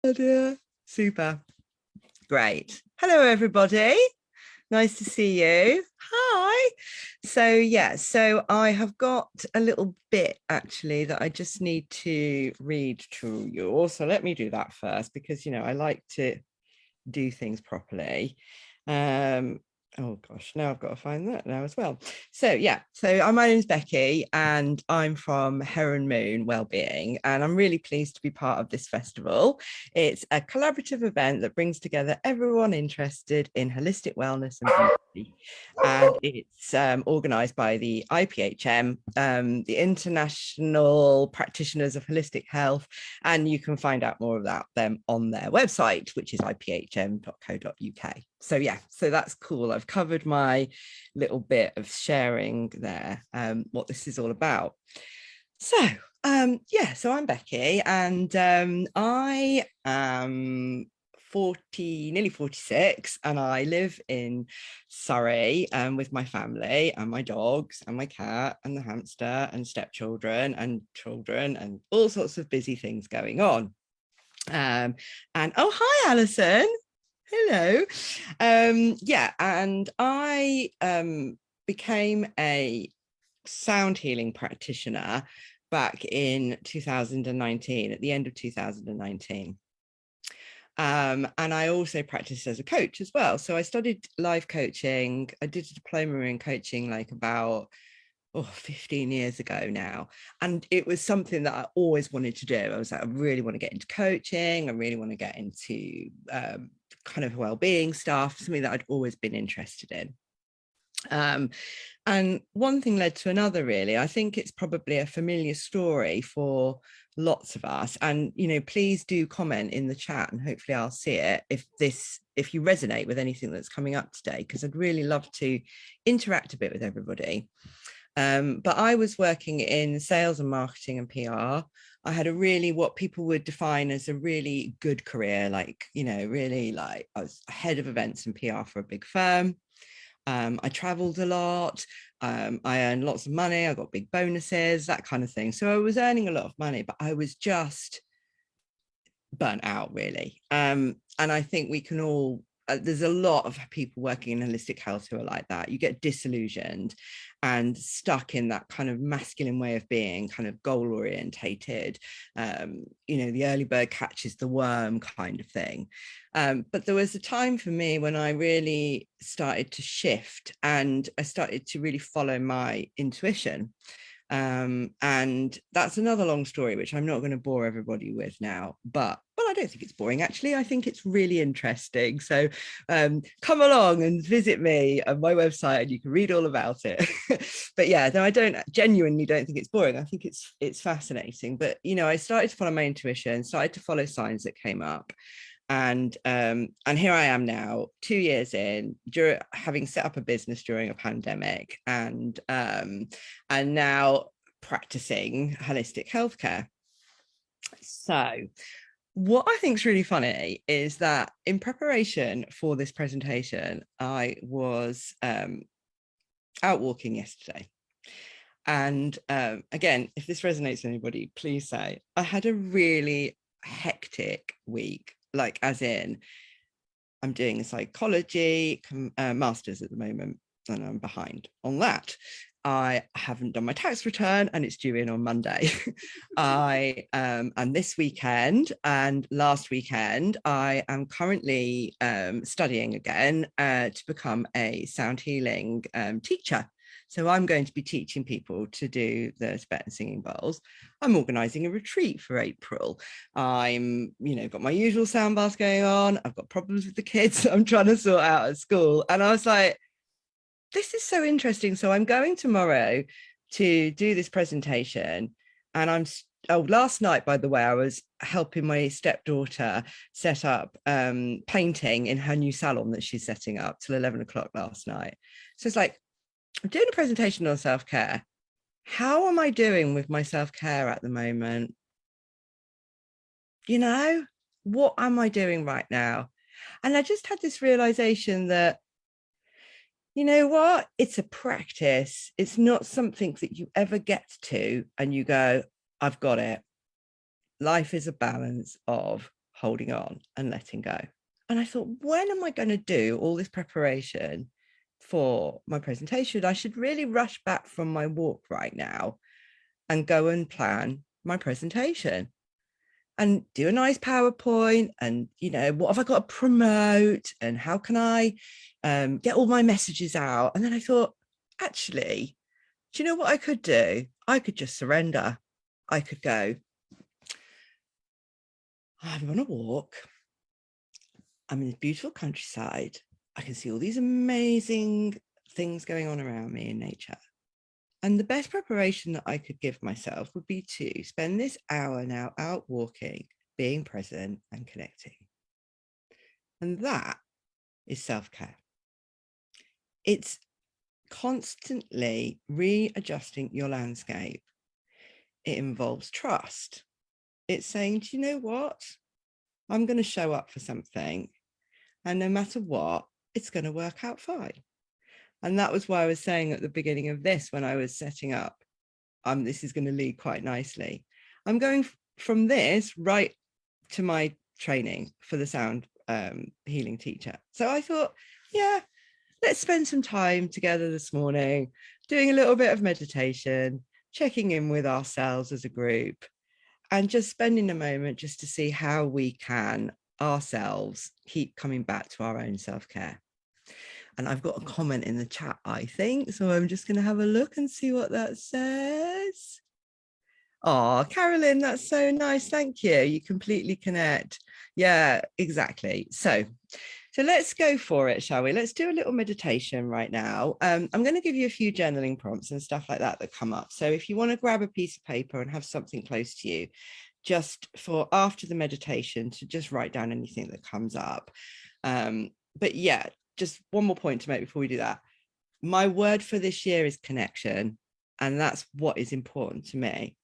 Oh dear. Super. Great. Hello, everybody. Nice to see you. Hi. So I have got a little bit actually that I just need to read to you. So let me do that first because, I like to do things properly. Um, oh gosh, now I've got to find that now as well. So my name's Becky and I'm from Heron Moon Wellbeing, and I'm really pleased to be part of this festival. It's a collaborative event that brings together everyone interested in holistic wellness and beauty, and it's organised by the IPHM, the International Practitioners of Holistic Health, and you can find out more about them on their website, which is iphm.co.uk. So that's cool. I've covered my little bit of sharing there, what this is all about. So I'm Becky, and I am 40, nearly 46, and I live in Surrey with my family and my dogs and my cat and the hamster and stepchildren and children and all sorts of busy things going on. And oh, hi, Alison. Hello. And I became a sound healing practitioner back in 2019, at the end of 2019. And I also practiced as a coach as well. So I studied life coaching. I did a diploma in coaching like about 15 years ago now. And it was something that I always wanted to do. I was like, I really want to get into coaching. I really want to get into kind of well-being stuff, something that I'd always been interested in. And one thing led to another, really. I think it's probably a familiar story for lots of us. And, please do comment in the chat and hopefully I'll see it if you resonate with anything that's coming up today, because I'd really love to interact a bit with everybody. But I was working in sales and marketing and PR. I had what people would define as a really good career, really I was head of events and PR for a big firm. I traveled a lot. I earned lots of money. I got big bonuses, that kind of thing. So I was earning a lot of money, but I was just burnt out, really. And I think we can all, there's a lot of people working in holistic health who are like that. You get disillusioned and stuck in that kind of masculine way of being, kind of goal orientated, the early bird catches the worm kind of thing. But there was a time for me when I really started to shift and I started to really follow my intuition. And that's another long story, which I'm not going to bore everybody with now, but I don't think it's boring, actually. I think it's really interesting. So come along and visit me on my website and you can read all about it. But yeah, no, I genuinely don't think it's boring. I think it's fascinating. But, I started to follow my intuition, started to follow signs that came up. And here I am now, 2 years in, having set up a business during a pandemic, and now practicing holistic healthcare. So what I think is really funny is that in preparation for this presentation, I was out walking yesterday. And again, if this resonates with anybody, please say, I had a really hectic week, like as in I'm doing a psychology master's at the moment and I'm behind on that. I haven't done my tax return and it's due in on Monday. And this weekend and last weekend, I am currently studying again to become a sound healing teacher. So I'm going to be teaching people to do the Tibetan singing bowls. I'm organising a retreat for April. I'm, got my usual sound baths going on. I've got problems with the kids that I'm trying to sort out at school. And I was like, this is so interesting. So I'm going tomorrow to do this presentation. And last night, by the way, I was helping my stepdaughter set up painting in her new salon that she's setting up till 11 o'clock last night. So it's like, I'm doing a presentation on self-care. How am I doing with my self-care at the moment? What am I doing right now? And I just had this realization that, it's a practice. It's not something that you ever get to and you go, I've got it. Life is a balance of holding on and letting go. And I thought, when am I going to do all this preparation for my presentation? I should really rush back from my walk right now and go and plan my presentation and do a nice PowerPoint. And, you know, what have I got to promote? And how can I get all my messages out? And then I thought, actually, do you know what I could do? I could just surrender. I could go, I'm on a walk. I'm in the beautiful countryside. I can see all these amazing things going on around me in nature. And the best preparation that I could give myself would be to spend this hour now out walking, being present and connecting. And that is self-care. It's constantly readjusting your landscape. It involves trust. It's saying, do you know what? I'm going to show up for something. And no matter what, it's going to work out fine. And that was why I was saying at the beginning of this, when I was setting up, this is going to lead quite nicely. I'm going from this right to my training for the sound healing teacher. So I thought, yeah, let's spend some time together this morning, doing a little bit of meditation, checking in with ourselves as a group, and just spending a moment just to see how we can ourselves keep coming back to our own self-care. And I've got a comment in the chat, I think, so I'm just going to have a look and see what that says. Oh, Carolyn, that's so nice. Thank you. You completely connect. Yeah, exactly. So let's go for it, shall we? Let's do a little meditation right now. I'm going to give you a few journaling prompts and stuff like that come up. So if you want to grab a piece of paper and have something close to you, just for after the meditation, to just write down anything that comes up. But yeah, just one more point to make before we do that. My word for this year is connection, and that's what is important to me.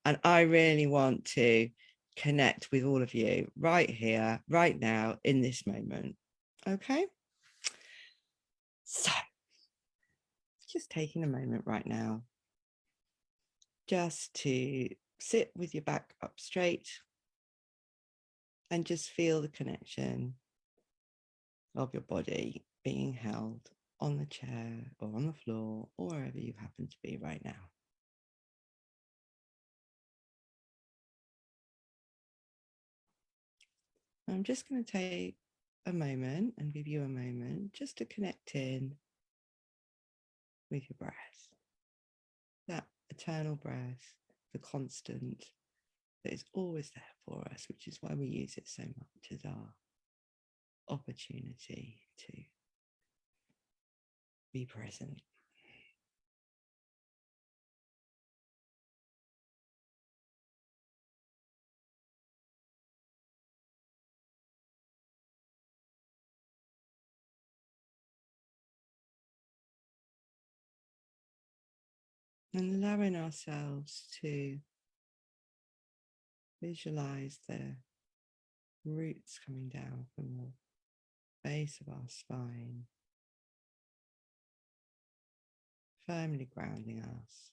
And I really want to connect with all of you right here, right now, in this moment. Okay. So just taking a moment right now, just to sit with your back up straight and just feel the connection of your body being held on the chair or on the floor or wherever you happen to be right now. I'm just going to take a moment and give you a moment just to connect in with your breath, that eternal breath, the constant that is always there for us, which is why we use it so much as our opportunity to be present. And allowing ourselves to visualize the roots coming down from the base of our spine, firmly grounding us,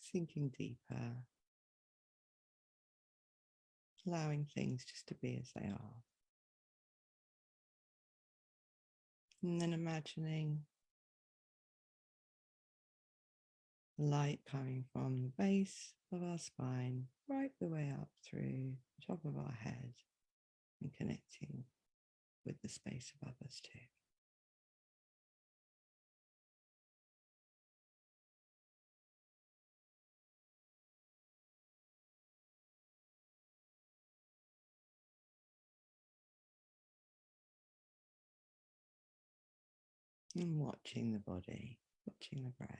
sinking deeper, allowing things just to be as they are. And then imagining light coming from the base of our spine, right the way up through the top of our head and connecting with the space above us too. And watching the body, watching the breath.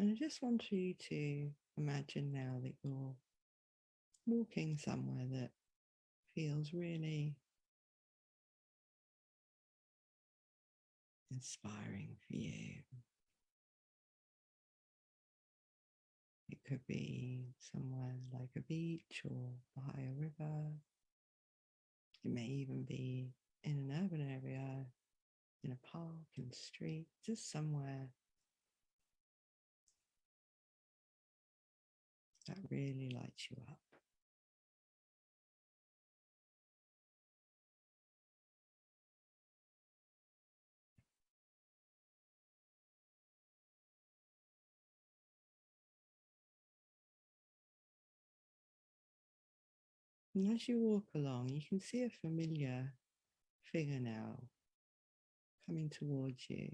And I just want you to imagine now that you're walking somewhere that feels really inspiring for you. It could be somewhere like a beach or by a river. It may even be in an urban area, in a park, in the street, just somewhere that really lights you up. And as you walk along, you can see a familiar figure now coming towards you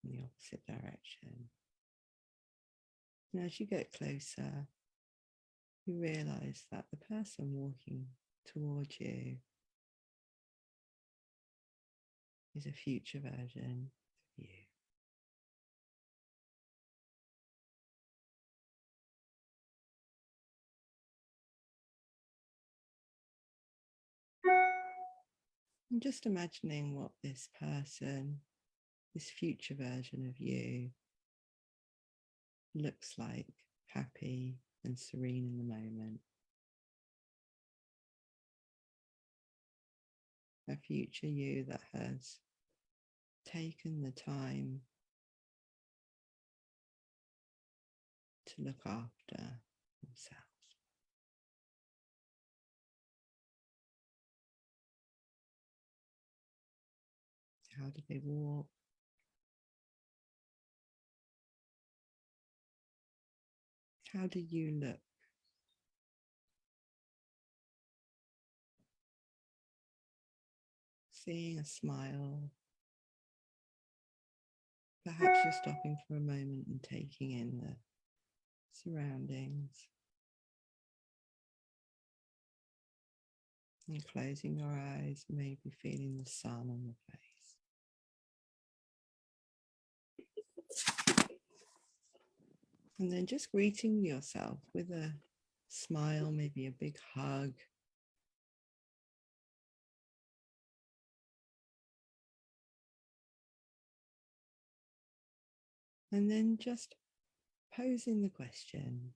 in the opposite direction. And as you get closer, you realize that the person walking towards you is a future version of you. And just imagining what this person, this future version of you, looks like, happy and serene in the moment. A future you that has taken the time to look after themselves. How do they walk? How do you look? Seeing a smile. Perhaps you're stopping for a moment and taking in the surroundings. And closing your eyes, maybe feeling the sun on your face. And then just greeting yourself with a smile, maybe a big hug. And then just posing the question,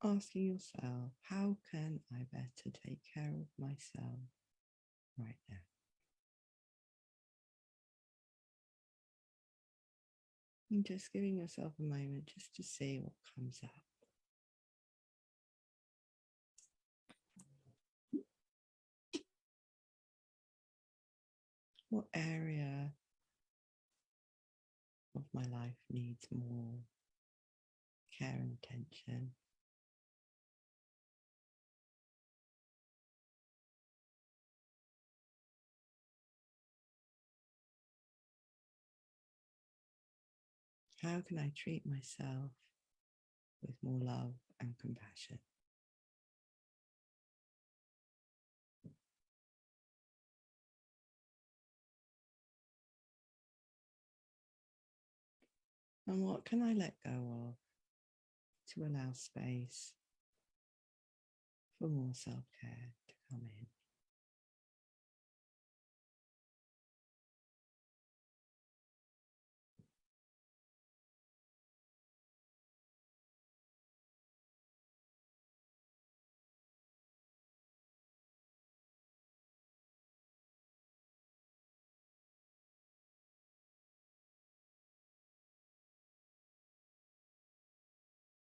asking yourself, how can I better take care of myself right now? And just giving yourself a moment just to see what comes up. What area of my life needs more care and attention? How can I treat myself with more love and compassion? And what can I let go of to allow space for more self-care to come in?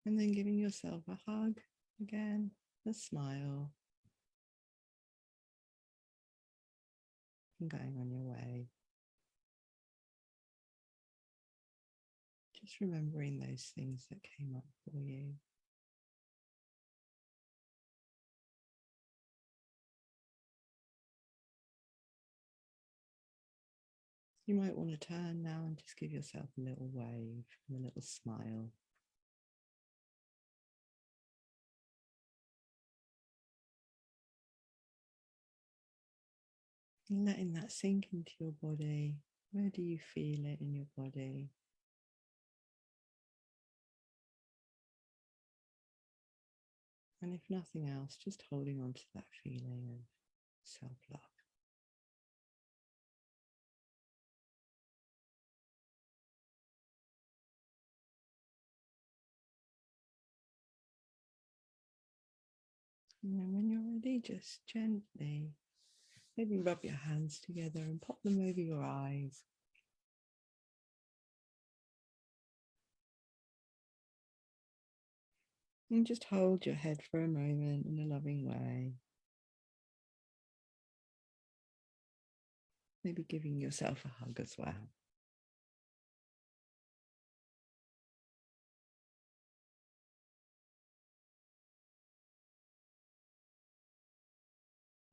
And then giving yourself a hug again, a smile, and going on your way. Just remembering those things that came up for you. You might want to turn now and just give yourself a little wave and a little smile. And letting that sink into your body. Where do you feel it in your body? And if nothing else, just holding on to that feeling of self-love. And then when you're ready, just gently, maybe rub your hands together and pop them over your eyes. And just hold your head for a moment in a loving way. Maybe giving yourself a hug as well.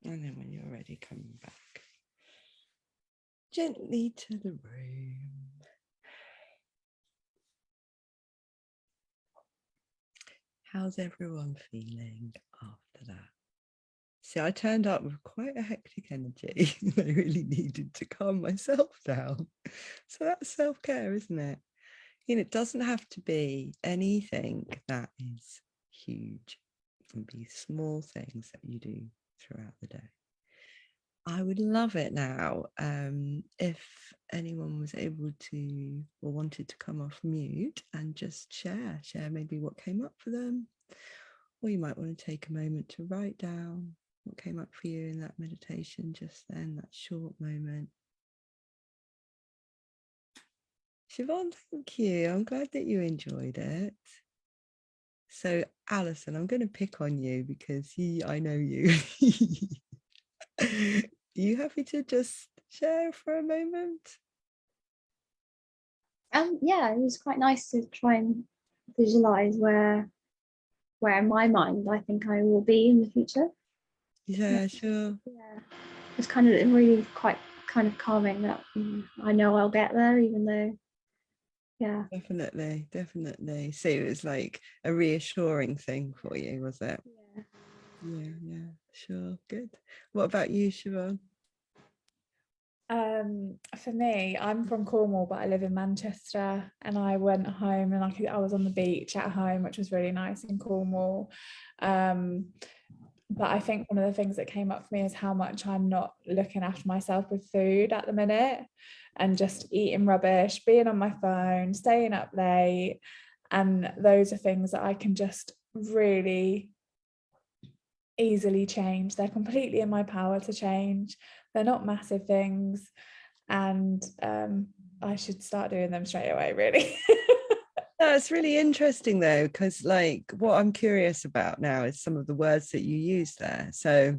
And then when you're ready, coming back gently to the room. How's everyone feeling after that? See, I turned up with quite a hectic energy. I really needed to calm myself down. So that's self-care, isn't it? You know, it doesn't have to be anything that is huge. It can be small things that you do throughout the day. I would love it now if anyone was able to or wanted to come off mute and just share maybe what came up for them. Or you might want to take a moment to write down what came up for you in that meditation just then, that short moment. Siobhan, thank you. I'm glad that you enjoyed it. So, Alison, I'm going to pick on you because I know you. Are you happy to just share for a moment? Yeah, it was quite nice to try and visualize where in my mind I think I will be in the future. Yeah, sure. Yeah, it's kind of really quite kind of calming that I know I'll get there, even though, yeah. Definitely. So it was like a reassuring thing for you, was it? Yeah. Yeah, sure. Good. What about you, Siobhan? For me, I'm from Cornwall, but I live in Manchester, and I went home and I was on the beach at home, which was really nice in Cornwall. But I think one of the things that came up for me is how much I'm not looking after myself with food at the minute, and just eating rubbish, being on my phone, staying up late. And those are things that I can just really easily change. They're completely in my power to change. They're not massive things. And I should start doing them straight away, really. That's really interesting though, because like what I'm curious about now is some of the words that you use there. So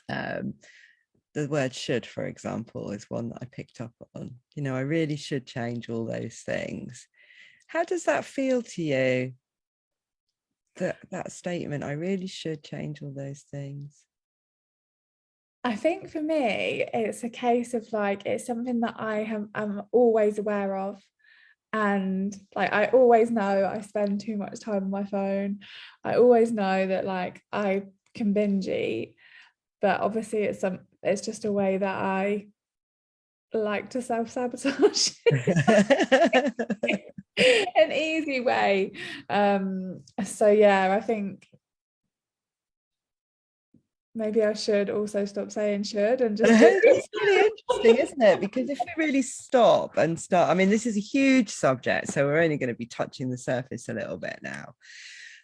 the word should, for example, is one that I picked up on. You know, I really should change all those things. How does that feel to you? That statement, I really should change all those things. I think for me, it's a case of like, it's something that I'm always aware of. And like, I always know I spend too much time on my phone. I always know that like I can binge eat, but obviously it's just a way that I like to self-sabotage. An easy way. So yeah, I think maybe I should also stop saying should and just do. It's really interesting, isn't it? Because if we really stop and start, I mean, this is a huge subject, so we're only going to be touching the surface a little bit now.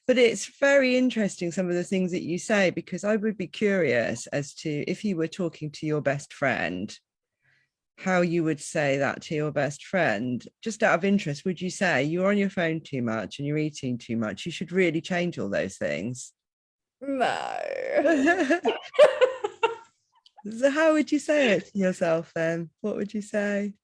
But it's very interesting, some of the things that you say, because I would be curious as to if you were talking to your best friend, how you would say that to your best friend. Just out of interest, would you say you're on your phone too much and you're eating too much? You should really change all those things. No. So how would you say it to yourself then? What would you say?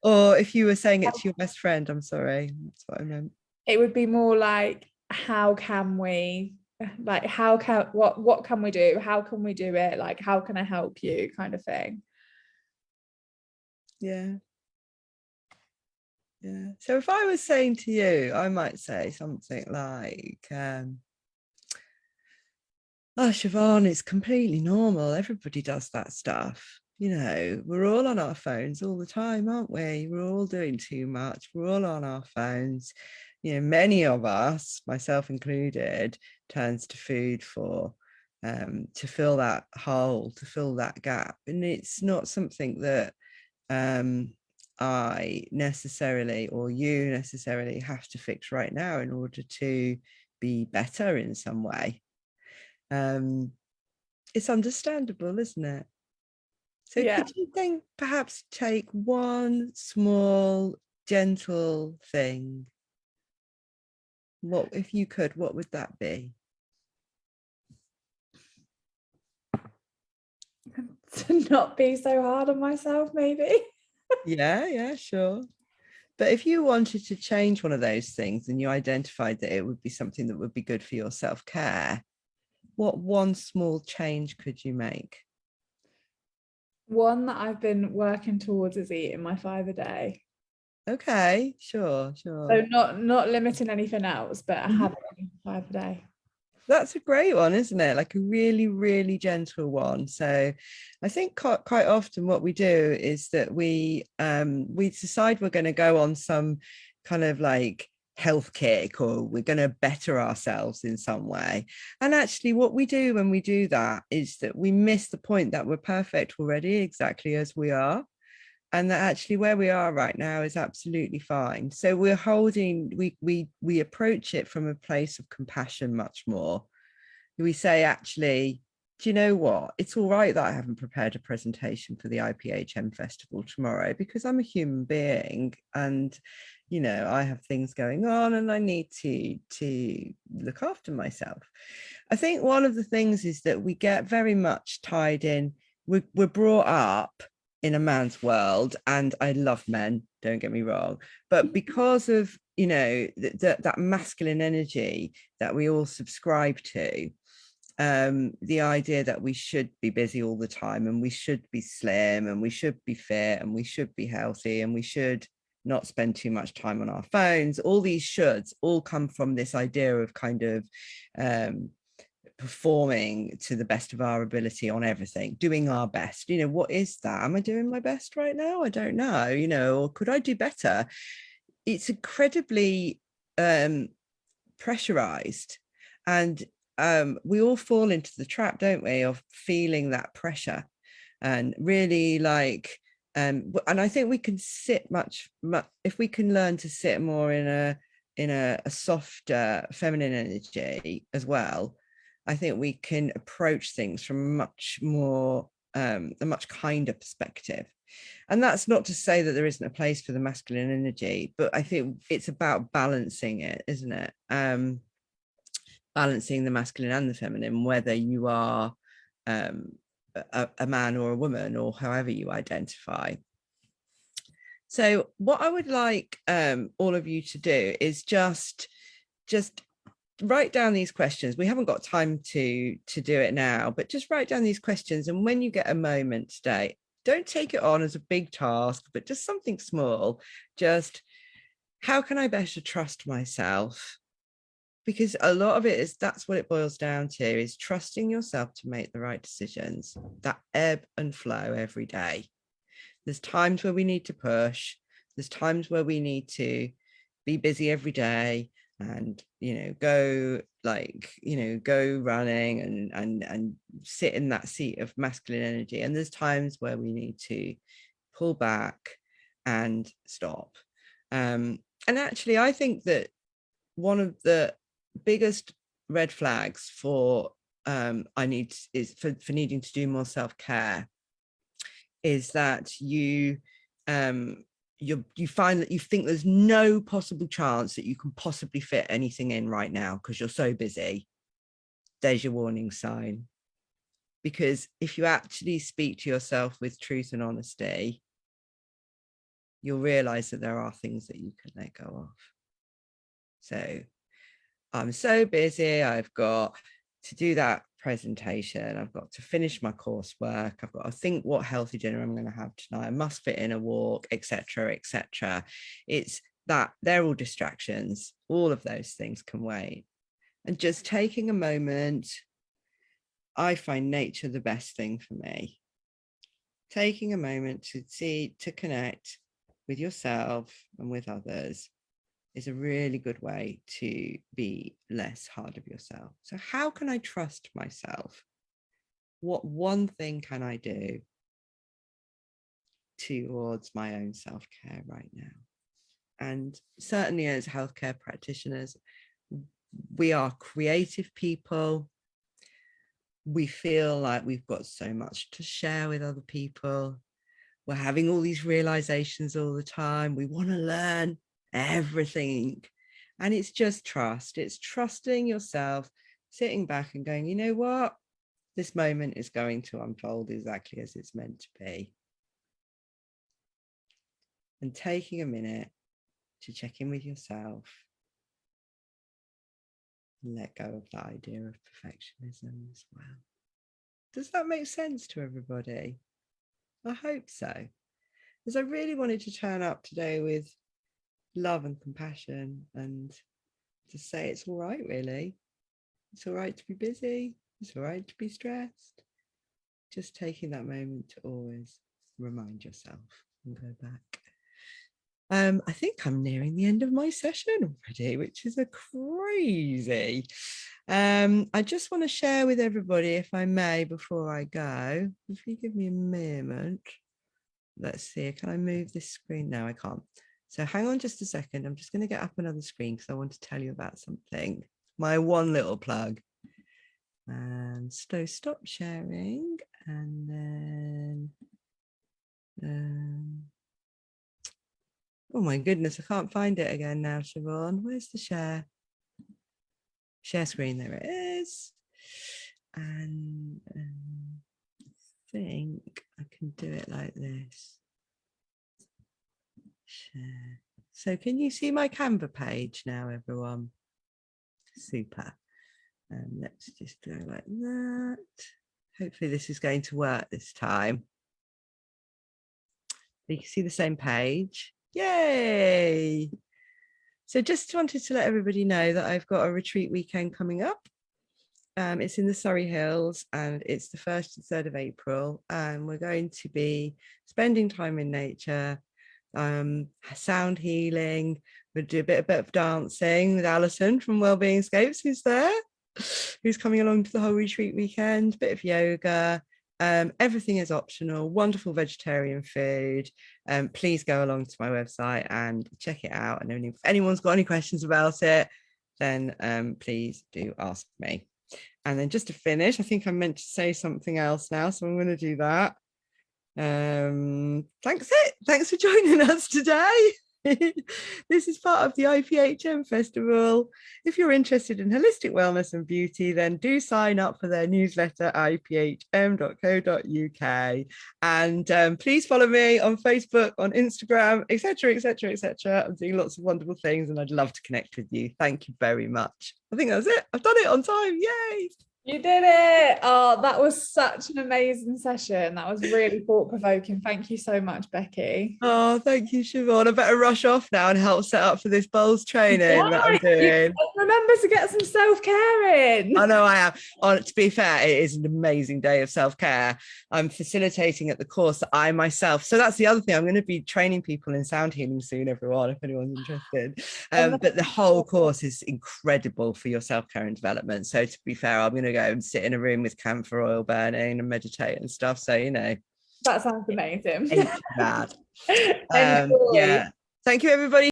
Or if you were saying it to your best friend, I'm sorry, that's what I meant. It would be more like, how can we, like, what can we do? How can we do it? Like, how can I help you, kind of thing. Yeah. So if I was saying to you, I might say something like, oh, Siobhan, it's completely normal. Everybody does that stuff. You know, we're all on our phones all the time, aren't we? We're all doing too much. We're all on our phones. many of us, myself included, turns to food for to fill that hole, to fill that gap. And it's not something that I necessarily, or you necessarily, have to fix right now in order to be better in some way. It's understandable, isn't it? So Yeah. could you then perhaps take one small, gentle thing? What, if you could, what would that be? To not be so hard on myself, maybe. Yeah, sure. But if you wanted to change one of those things and you identified that it would be something that would be good for your self-care, what one small change could you make? One that I've been working towards is eating my 5 a day. Okay, sure. So not limiting anything else, but having 5 a day. That's a great one, isn't it? Like a really, really gentle one. So I think quite often what we do is that we decide we're going to go on some kind of like health kick, or we're going to better ourselves in some way. And actually what we do when we do that is that we miss the point that we're perfect already, exactly as we are. And that actually where we are right now is absolutely fine. So we're holding, we approach it from a place of compassion much more. We say, actually, do you know what? It's all right that I haven't prepared a presentation for the IPHM Festival tomorrow, because I'm a human being and, I have things going on and I need to look after myself. I think one of the things is that we get very much tied in. We're brought up in a man's world, and I love men, don't get me wrong, but because of that masculine energy that we all subscribe to, the idea that we should be busy all the time, and we should be slim, and we should be fit, and we should be healthy, and we should not spend too much time on our phones, all these shoulds all come from this idea of kind of performing to the best of our ability on everything, doing our best. What is that? Am I doing my best right now? I don't know, or could I do better? It's incredibly pressurized, and we all fall into the trap, don't we, of feeling that pressure, and really and I think we can sit much if we can learn to sit more in a softer feminine energy as well. I think we can approach things from much more a much kinder perspective. And that's not to say that there isn't a place for the masculine energy, but I think it's about balancing it, isn't it? Balancing the masculine and the feminine, whether you are a man or a woman, or however you identify. So what I would like all of you to do is just write down these questions. We haven't got time to do it now, but just write down these questions. And when you get a moment today, don't take it on as a big task, but just something small. Just, how can I better trust myself? Because a lot of it is, that's what it boils down to, is trusting yourself to make the right decisions, that ebb and flow every day. There's times where we need to push. There's times where we need to be busy every day and, go running and sit in that seat of masculine energy. And there's times where we need to pull back and stop. And actually, I think that one of the biggest red flags for for needing to do more self-care is that you find that you think there's no possible chance that you can possibly fit anything in right now because you're so busy. There's your warning sign. Because if you actually speak to yourself with truth and honesty, you'll realize that there are things that you can let go of. So I'm so busy, I've got to do that presentation, I've got to finish my coursework, I've got to think what healthy dinner I'm going to have tonight, I must fit in a walk, etc., etc. It's that they're all distractions. All of those things can wait. And just taking a moment, I find nature the best thing for me. Taking a moment to connect with yourself and with others, is a really good way to be less hard on yourself. So how can I trust myself? What one thing can I do towards my own self-care right now? And certainly as healthcare practitioners, we are creative people. We feel like we've got so much to share with other people. We're having all these realizations all the time. We want to learn everything. And it's just trust. It's trusting yourself, sitting back and going, you know what? This moment is going to unfold exactly as it's meant to be. And taking a minute to check in with yourself. And let go of that idea of perfectionism as well. Does that make sense to everybody? I hope so. Because I really wanted to turn up today with love and compassion and to say it's all right, really. It's all right to be busy. It's all right to be stressed. Just taking that moment to always remind yourself and go back. I think I'm nearing the end of my session already, which is a crazy. I just want to share with everybody, if I may, before I go, if you give me a moment. Let's see, can I move this screen? No, I can't. So hang on just a second. I'm just going to get up another screen because I want to tell you about something. My one little plug. And so stop sharing. And then, oh my goodness, I can't find it again now, Siobhan. Where's the share? Share screen, there it is. And I think I can do it like this. Share. So can you see my Canva page now, everyone? Super. And let's just go like that. Hopefully this is going to work this time. You can see the same page. Yay! So just wanted to let everybody know that I've got a retreat weekend coming up. It's in the Surrey Hills and it's the 1st and 3rd of April. And we're going to be spending time in nature, sound healing. We'll do a bit of dancing with Alison from Wellbeing Scapes, who's there, who's coming along to the whole retreat weekend, bit of yoga. Everything is optional, wonderful vegetarian food. Please go along to my website and check it out. And if anyone's got any questions about it, then please do ask me. And then just to finish, I think I meant to say something else now, so I'm going to do that. Thanks for joining us today. This is part of the IPHM Festival. If you're interested in holistic wellness and beauty, then do sign up for their newsletter, iphm.co.uk. And please follow me on Facebook, on Instagram, etc., etc., etc. I'm doing lots of wonderful things and I'd love to connect with you. Thank you very much. I think that's it. I've done it on time. Yay! You did it. Oh, that was such an amazing session. That was really thought-provoking. Thank you so much, Becky. Oh, thank you, Siobhan. I better rush off now and help set up for this bowls training that I'm doing. Remember to get some self-care in. I know I am. To be fair, it is an amazing day of self-care. I'm facilitating at the course that I myself. So that's the other thing. I'm going to be training people in sound healing soon, everyone, if anyone's interested. But the whole course is incredible for your self-care and development. So to be fair, I'm going to go and sit in a room with camphor oil burning and meditate and stuff. So, you know. That sounds amazing. Ain't bad. Yeah. Thank you, everybody.